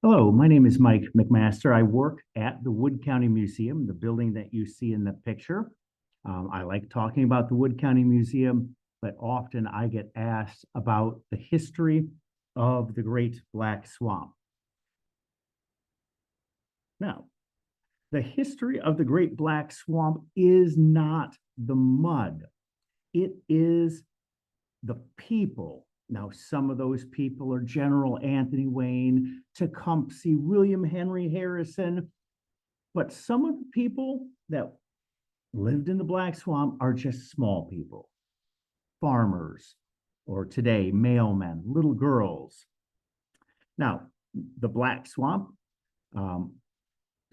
Hello, my name is Mike McMaster. I work at the Wood County Museum, the building that you see in the picture. I like talking about the Wood County Museum, but often I get asked about the history of the Great Black Swamp. Now, the history of the Great Black Swamp is not the mud. It is the people. Now, some of those people are General Anthony Wayne, Tecumseh, William Henry Harrison, but some of the people that lived in the Black Swamp are just small people, farmers, or today, mailmen, little girls. Now, the Black Swamp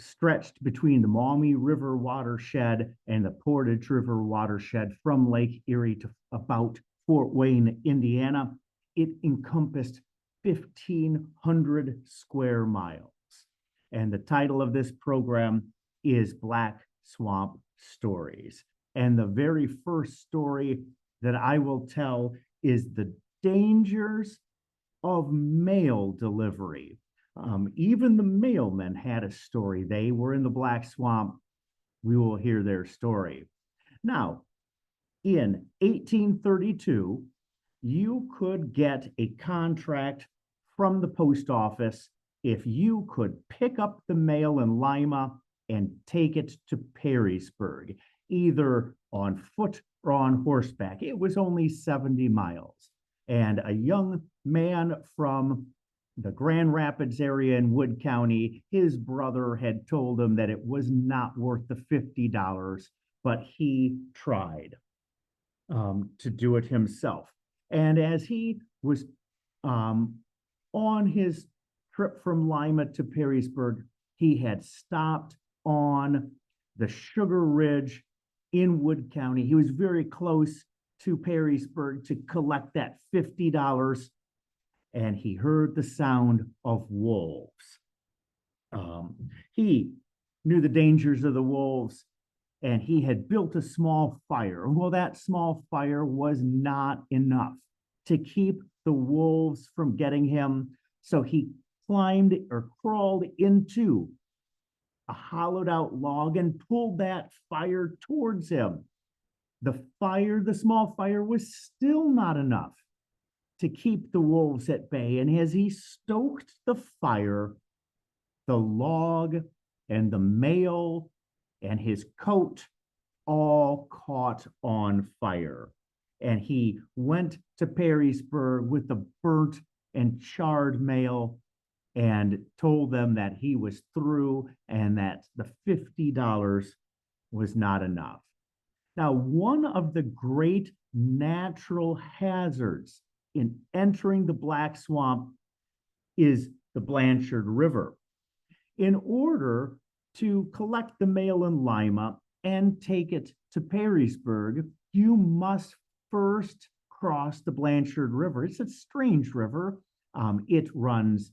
stretched between the Maumee River watershed and the Portage River watershed from Lake Erie to about Fort Wayne, Indiana. It encompassed 1,500 square miles. And the title of this program is Black Swamp Stories. And the very first story that I will tell is the dangers of mail delivery. Even the mailmen had a story. They were in the Black Swamp. We will hear their story. Now, in 1832, you could get a contract from the post office if you could pick up the mail in Lima and take it to Perrysburg, either on foot or on horseback. It was only 70 miles. And a young man from the Grand Rapids area in Wood County, his brother had told him that it was not worth the $50, but he tried to do it himself. And as he was on his trip from Lima to Perrysburg, he had stopped on the Sugar Ridge in Wood County. He was very close to Perrysburg to collect that $50, and he heard the sound of wolves. He knew the dangers of the wolves, and he had built a small fire. Well, that small fire was not enough to keep the wolves from getting him. So he climbed or crawled into a hollowed out log and pulled that fire towards him. The small fire was still not enough to keep the wolves at bay. And as he stoked the fire, the log and the mail and his coat all caught on fire. And he went to Perrysburg with the burnt and charred mail and told them that he was through and that the $50 was not enough. Now, one of the great natural hazards in entering the Black Swamp is the Blanchard River. In order to collect the mail in Lima and take it to Perrysburg, you must first cross the Blanchard River. It's a strange river. It runs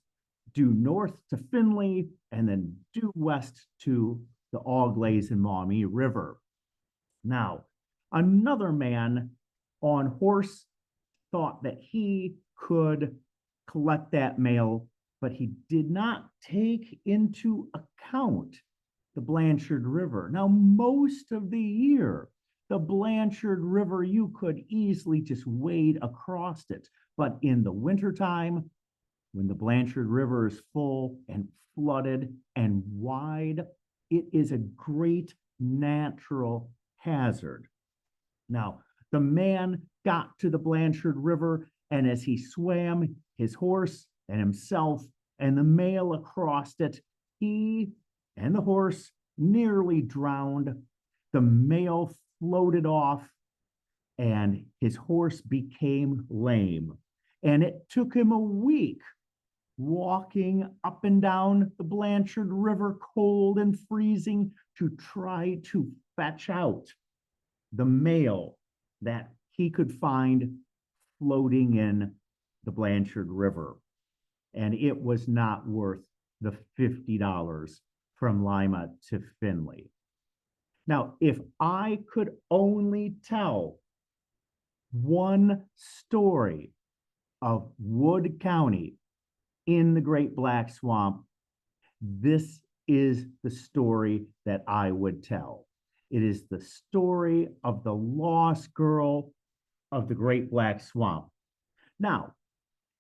due north to Findlay and then due west to the Auglaize and Maumee River. Now, another man on horse thought that he could collect that mail, but he did not take into account the Blanchard River. Now, most of the year, the Blanchard River, you could easily just wade across it. But in the wintertime, when the Blanchard River is full and flooded and wide, it is a great natural hazard. Now, the man got to the Blanchard River, and as he swam his horse and himself and the mail across it, he and the horse nearly drowned. The mail floated off, and his horse became lame. And it took him a week walking up and down the Blanchard River, cold and freezing, to try to fetch out the mail that he could find floating in the Blanchard River. And it was not worth the $50 from Lima to Findlay. Now, if I could only tell one story of Wood County in the Great Black Swamp, This is the story that I would tell. It is the story of the lost girl of the Great Black Swamp. Now,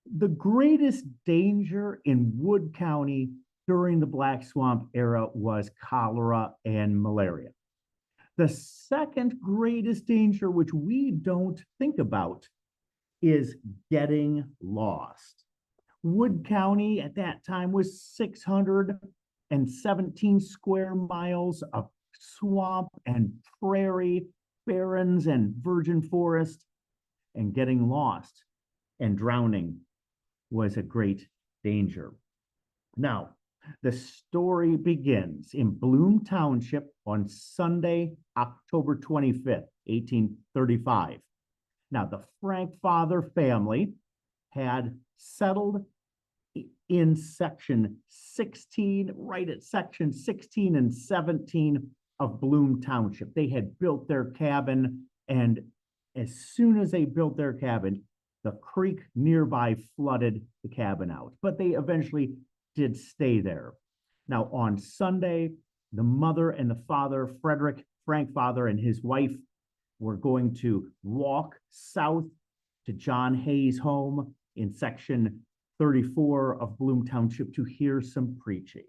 the greatest danger in Wood County during the Black Swamp era was cholera and malaria. The second greatest danger, which we don't think about, is getting lost. Wood County at that time was 617 square miles of swamp and prairie, barrens and virgin forest, and getting lost and drowning was a great danger. Now, the story begins in Bloom Township on Sunday, October 25th, 1835. Now, the Frankfather family had settled in section 16, right at section 16 and 17 of Bloom Township. They had built their cabin, and as soon as they built their cabin, the creek nearby flooded the cabin out, but they eventually did stay there. Now, on Sunday, the mother and the father, Frederick Frankfather, and his wife were going to walk south to John Hay's home in section 34 of Bloom Township to hear some preaching.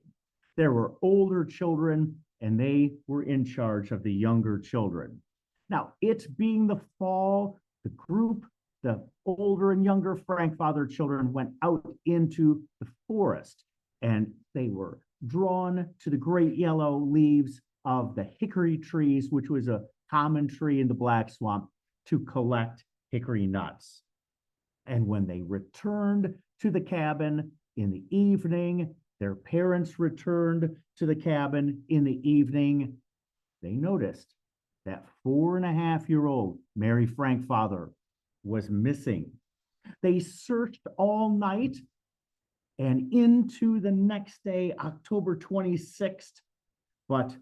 There were older children, and they were in charge of the younger children. Now, it being the fall, the group, the older and younger Frankfather children, went out into the forest, and they were drawn to the great yellow leaves of the hickory trees, which was a common tree in the Black Swamp, to collect hickory nuts. And when they returned to the cabin in the evening, their parents returned to the cabin in the evening, they noticed that 4.5-year-old Mary Frankfather was missing. They searched all night and into the next day, October 26th, but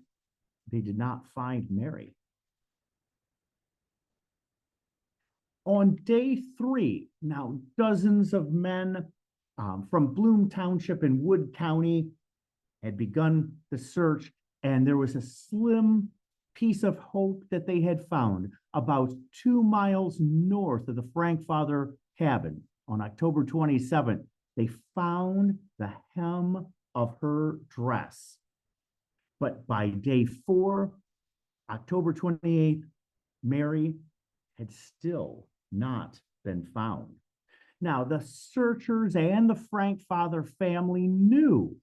they did not find Mary. On day 3, now dozens of men from Bloom Township in Wood County had begun the search, and there was a slim piece of hope that they had found about 2 miles north of the Frankfather cabin. On October 27th, they found the hem of her dress. But by day 4, October 28th, Mary had still not been found. Now, the searchers and the Frankfather family knew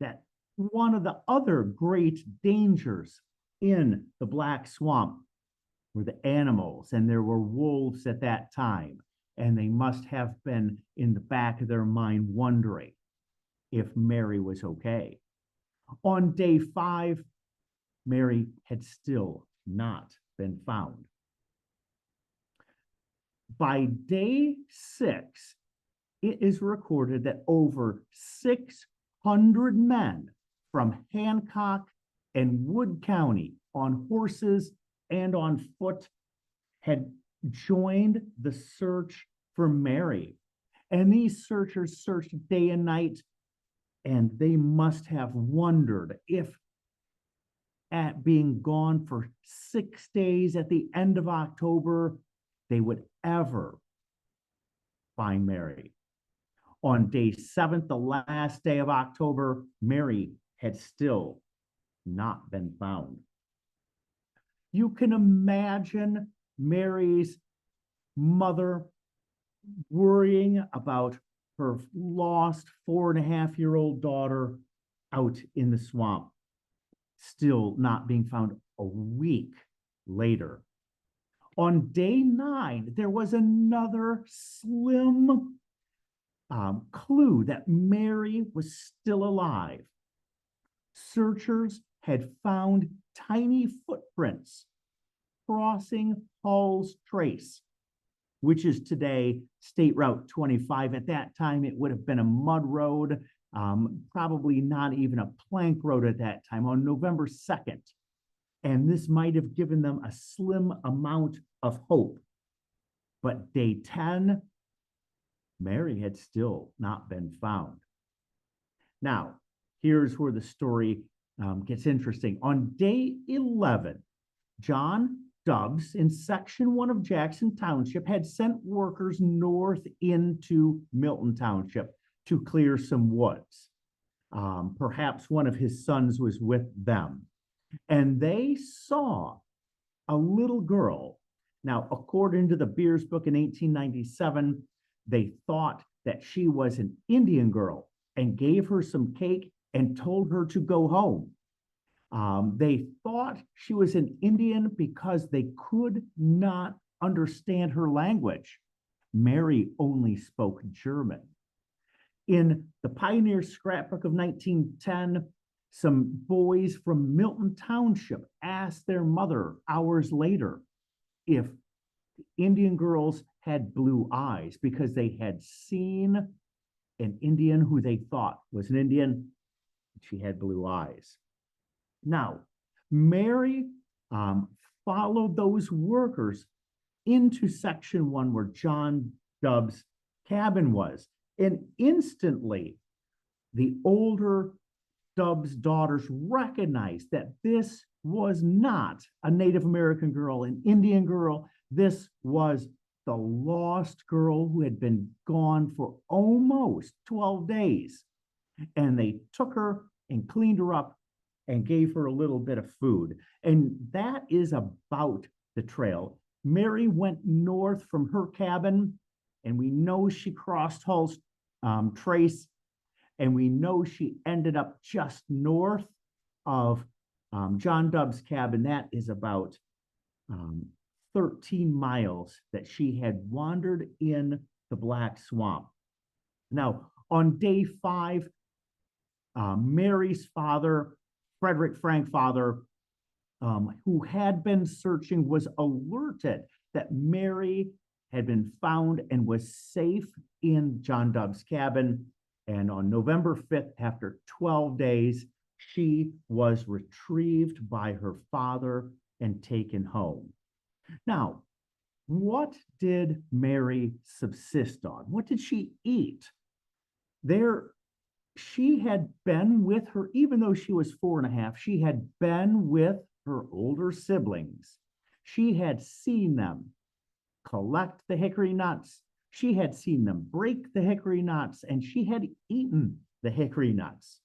that one of the other great dangers in the Black Swamp were the animals, and there were wolves at that time, and they must have been in the back of their mind wondering if Mary was okay. On day 5, Mary had still not been found. By day 6, it is recorded that over 600 men from Hancock and Wood County on horses and on foot had joined the search for Mary. And these searchers searched day and night, and they must have wondered if, at being gone for 6 days at the end of October, they would ever find Mary. On day 7th, the last day of October, Mary had still not been found. You can imagine Mary's mother worrying about her lost 4.5-year-old daughter out in the swamp, still not being found a week later. On day 9, there was another slim clue that Mary was still alive. Searchers had found tiny footprints crossing Hall's Trace, which is today State Route 25. At that time, it would have been a mud road, probably not even a plank road at that time, on November 2nd. And this might have given them a slim amount of hope. But day 10, Mary had still not been found. Now, here's where the story gets interesting. On day 11, John Dubbs in Section 1 of Jackson Township had sent workers north into Milton Township to clear some woods. Perhaps one of his sons was with them. And they saw a little girl. Now, according to the Beers book in 1897, they thought that she was an Indian girl and gave her some cake and told her to go home. They thought she was an Indian because they could not understand her language. Mary only spoke German. In the Pioneer Scrapbook of 1910, some boys from Milton Township asked their mother hours later if the Indian girls had blue eyes because they had seen an Indian who they thought was an Indian. She had blue eyes. Now, Mary followed those workers into Section 1 where John Dubbs' cabin was. And instantly, the older Dubbs' daughters recognized that this was not a Native American girl, an Indian girl. This was the lost girl who had been gone for almost 12 days. And they took her and cleaned her up and gave her a little bit of food. And that is about the trail. Mary went north from her cabin, and we know she crossed Hull's Trace, and we know she ended up just north of John Dubbs' cabin. That is about 13 miles that she had wandered in the Black Swamp. Now, on day 5, Mary's father, Frederick Frank father, who had been searching, was alerted that Mary had been found and was safe in John Dubbs' cabin. And on November 5th, after 12 days, she was retrieved by her father and taken home. Now, what did Mary subsist on? What did she eat? She had been with her, even though she was 4.5, she had been with her older siblings. She had seen them collect the hickory nuts. She had seen them break the hickory nuts, and she had eaten the hickory nuts.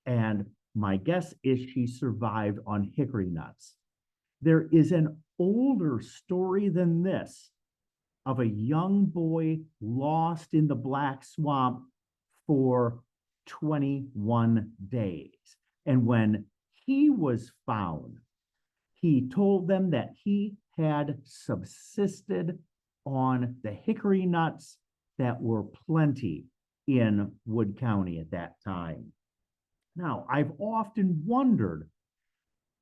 And my guess is she survived on hickory nuts. There is an older story than this of a young boy lost in the Black Swamp for 21 days. And when he was found, he told them that he had subsisted on the hickory nuts that were plenty in Wood County at that time. Now, I've often wondered,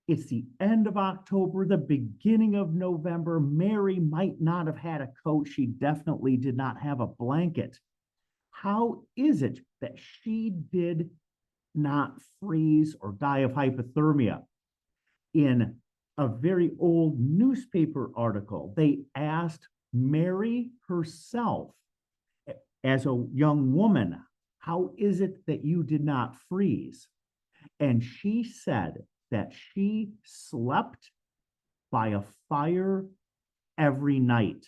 it's the end of October, the beginning of November. Mary might not have had a coat. She definitely did not have a blanket. How is it that she did not freeze or die of hypothermia? In a very old newspaper article, they asked Mary herself, as a young woman, how is it that you did not freeze? And she said that she slept by a fire every night.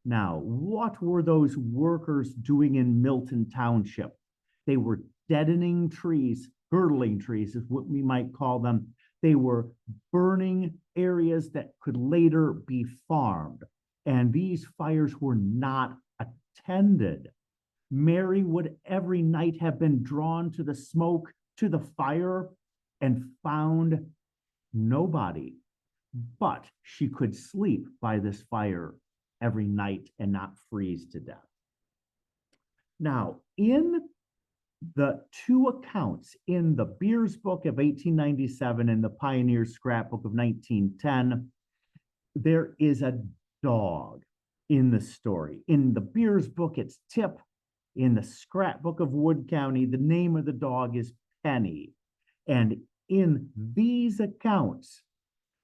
Now, what were those workers doing in Milton Township? They were deadening trees, girdling trees is what we might call them. They were burning areas that could later be farmed. And these fires were not attended. Mary would every night have been drawn to the smoke, to the fire, and found nobody. But she could sleep by this fire every night and not freeze to death. Now, in the two accounts in the Beers book of 1897 and the Pioneer Scrapbook of 1910, there is a dog in the story. In the Beers book, it's Tip. In the Scrapbook of Wood County, the name of the dog is Penny. And in these accounts,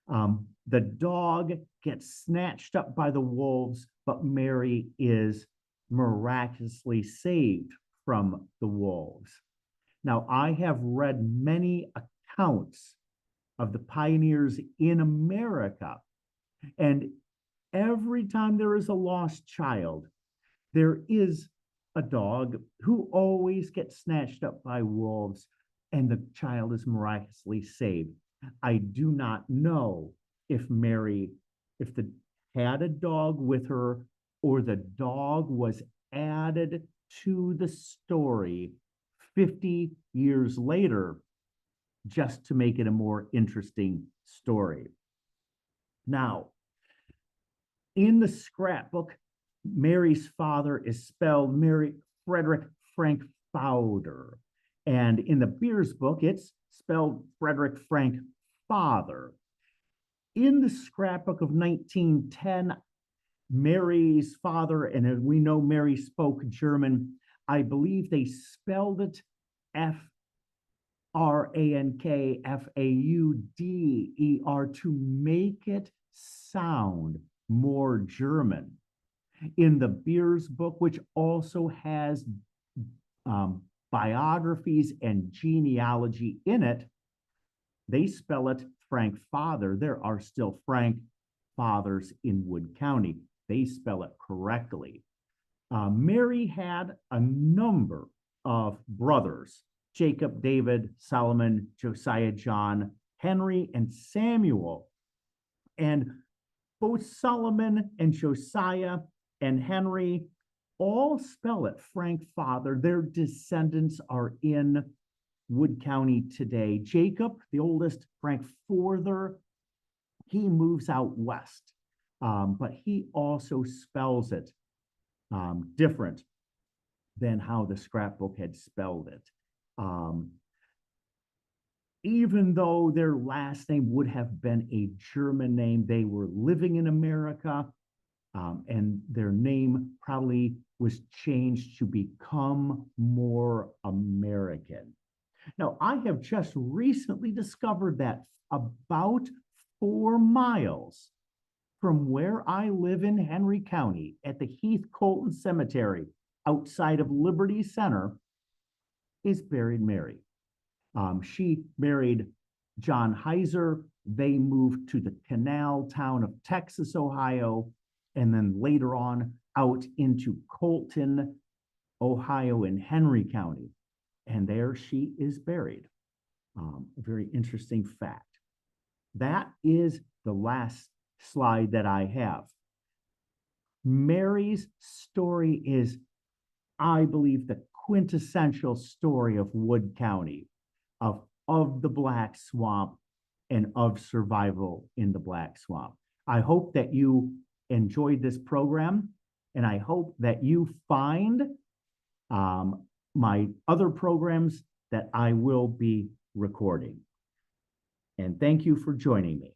the dog gets snatched up by the wolves, but Mary is miraculously saved from the wolves. Now, I have read many accounts of the pioneers in America, and every time there is a lost child, there is a dog who always gets snatched up by wolves, and the child is miraculously saved. I do not know if Mary, if the had a dog with her, or the dog was added to the story 50 years later just to make it a more interesting story. Now, in the scrapbook, Mary's father is spelled Mary Frederick Frank Fowder. And in the Beers book, it's spelled Frederick Frank Father. In the scrapbook of 1910, Mary's father, and we know Mary spoke German, I believe they spelled it Frankfauder to make it sound more German. In the Beers book, which also has biographies and genealogy in it, they spell it Frank Father. There are still Frank Fathers in Wood County. They spell it correctly. Mary had a number of brothers: Jacob, David, Solomon, Josiah, John, Henry, and Samuel. And both Solomon and Josiah and Henry all spell it Frank Father. Their descendants are in Wood County today. Jacob, the oldest, Frank Forther, he moves out west, but he also spells it different than how the scrapbook had spelled it. Even though their last name would have been a German name, they were living in America, and their name probably was changed to become more American. Now, I have just recently discovered that about 4 miles from where I live in Henry County at the Heath Colton Cemetery outside of Liberty Center is buried Mary. She married John Heiser. They moved to the canal town of Texas, Ohio, and then later on out into Colton, Ohio in Henry County. And there she is buried. A very interesting fact. That is the last slide that I have. Mary's story is, I believe, the quintessential story of Wood County, of the Black Swamp and of survival in the Black Swamp. I hope that you enjoyed this program, and I hope that you find my other programs that I will be recording. And thank you for joining me.